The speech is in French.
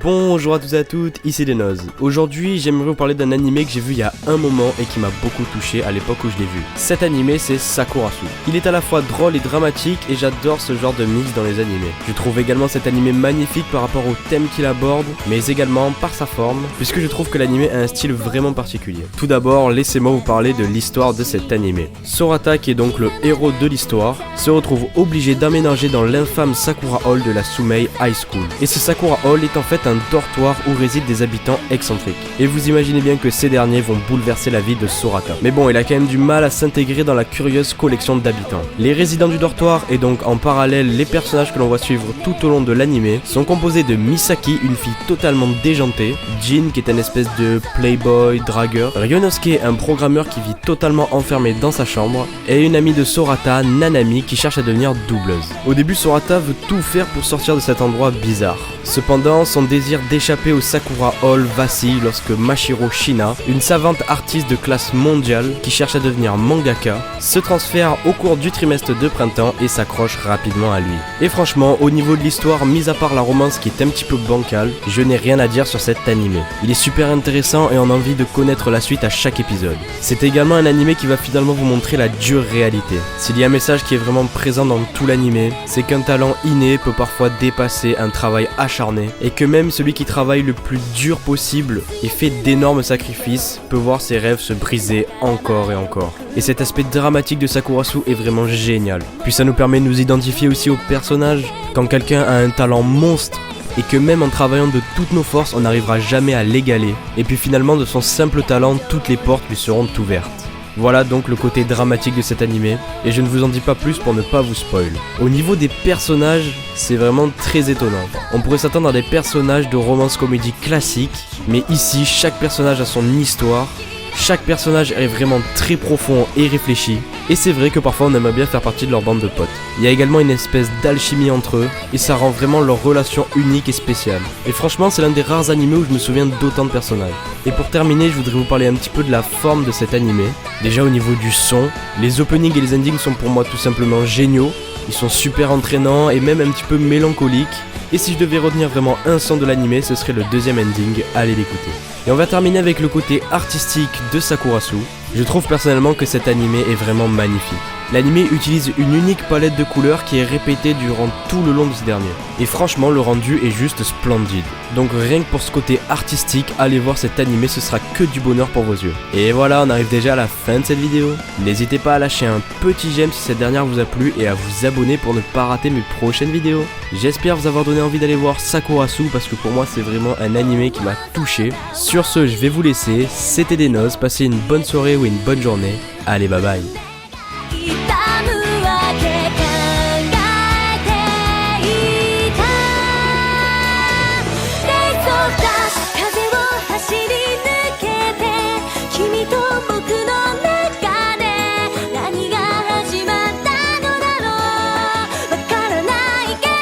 Bonjour à tous et à toutes, ici Denoz. Aujourd'hui j'aimerais vous parler d'un animé que j'ai vu il y a un moment et qui m'a beaucoup touché à l'époque où je l'ai vu. Cet animé c'est Sakurasu. Il est à la fois drôle et dramatique et j'adore ce genre de mix dans les animés. Je trouve également cet animé magnifique par rapport au thème qu'il aborde, mais également par sa forme, puisque je trouve que l'animé a un style vraiment particulier. Tout d'abord, laissez-moi vous parler de l'histoire de cet animé. Sorata, qui est donc le héros de l'histoire, se retrouve obligé d'aménager dans l'infâme Sakura Hall de la Sumei High School. Et ce Sakura Hall est en fait un dortoir où résident des habitants excentriques. Et vous imaginez bien que ces derniers vont bouleverser la vie de Sorata. Mais bon, il a quand même du mal à s'intégrer dans la curieuse collection d'habitants. Les résidents du dortoir et donc en parallèle les personnages que l'on va suivre tout au long de l'animé sont composés de Misaki, une fille totalement déjantée, Jin qui est un espèce de playboy, dragueur, Ryonosuke, un programmeur qui vit totalement enfermé dans sa chambre, et une amie de Sorata, Nanami, qui cherche à devenir doubleuse. Au début, Sorata veut tout faire pour sortir de cet endroit bizarre. Cependant, son désir d'échapper au Sakura Hall vacille lorsque Mashiro Shina, une savante artiste de classe mondiale qui cherche à devenir mangaka, se transfère au cours du trimestre de printemps et s'accroche rapidement à lui. Et franchement, au niveau de l'histoire, mis à part la romance qui est un petit peu bancale, je n'ai rien à dire sur cet animé. Il est super intéressant et on a envie de connaître la suite à chaque épisode. C'est également un animé qui va finalement vous montrer la dure réalité. S'il y a un message qui est vraiment présent dans tout l'animé, c'est qu'un talent inné peut parfois dépasser un travail acharné, et que même celui qui travaille le plus dur possible et fait d'énormes sacrifices peut voir ses rêves se briser encore et encore. Et cet aspect dramatique de Sakurasu est vraiment génial. Puis ça nous permet de nous identifier aussi aux personnages. Quand quelqu'un a un talent monstre et que même en travaillant de toutes nos forces on n'arrivera jamais à l'égaler, et puis finalement de son simple talent toutes les portes lui seront ouvertes. Voilà donc le côté dramatique de cet animé, et je ne vous en dis pas plus pour ne pas vous spoil. Au niveau des personnages, c'est vraiment très étonnant. On pourrait s'attendre à des personnages de romance comédie classique, mais ici chaque personnage a son histoire, chaque personnage est vraiment très profond et réfléchi, et c'est vrai que parfois on aimerait bien faire partie de leur bande de potes. Il y a également une espèce d'alchimie entre eux, et ça rend vraiment leur relation unique et spéciale. Et franchement c'est l'un des rares animés où je me souviens d'autant de personnages. Et pour terminer, je voudrais vous parler un petit peu de la forme de cet animé. Déjà au niveau du son, les openings et les endings sont pour moi tout simplement géniaux. Ils sont super entraînants et même un petit peu mélancoliques. Et si je devais retenir vraiment un son de l'animé, ce serait le deuxième ending, allez l'écouter. Et on va terminer avec le côté artistique de Sakurasu. Je trouve personnellement que cet animé est vraiment magnifique. L'animé utilise une unique palette de couleurs qui est répétée durant tout le long de ce dernier. Et franchement, le rendu est juste splendide. Donc rien que pour ce côté artistique, allez voir cet animé, ce sera que du bonheur pour vos yeux. Et voilà, on arrive déjà à la fin de cette vidéo. N'hésitez pas à lâcher un petit j'aime si cette dernière vous a plu et à vous abonner pour ne pas rater mes prochaines vidéos. J'espère vous avoir donné envie d'aller voir Sakurasu parce que pour moi c'est vraiment un animé qui m'a touché. Sur ce, je vais vous laisser, c'était Denoz, passez une bonne soirée ou une bonne journée. Allez, bye bye.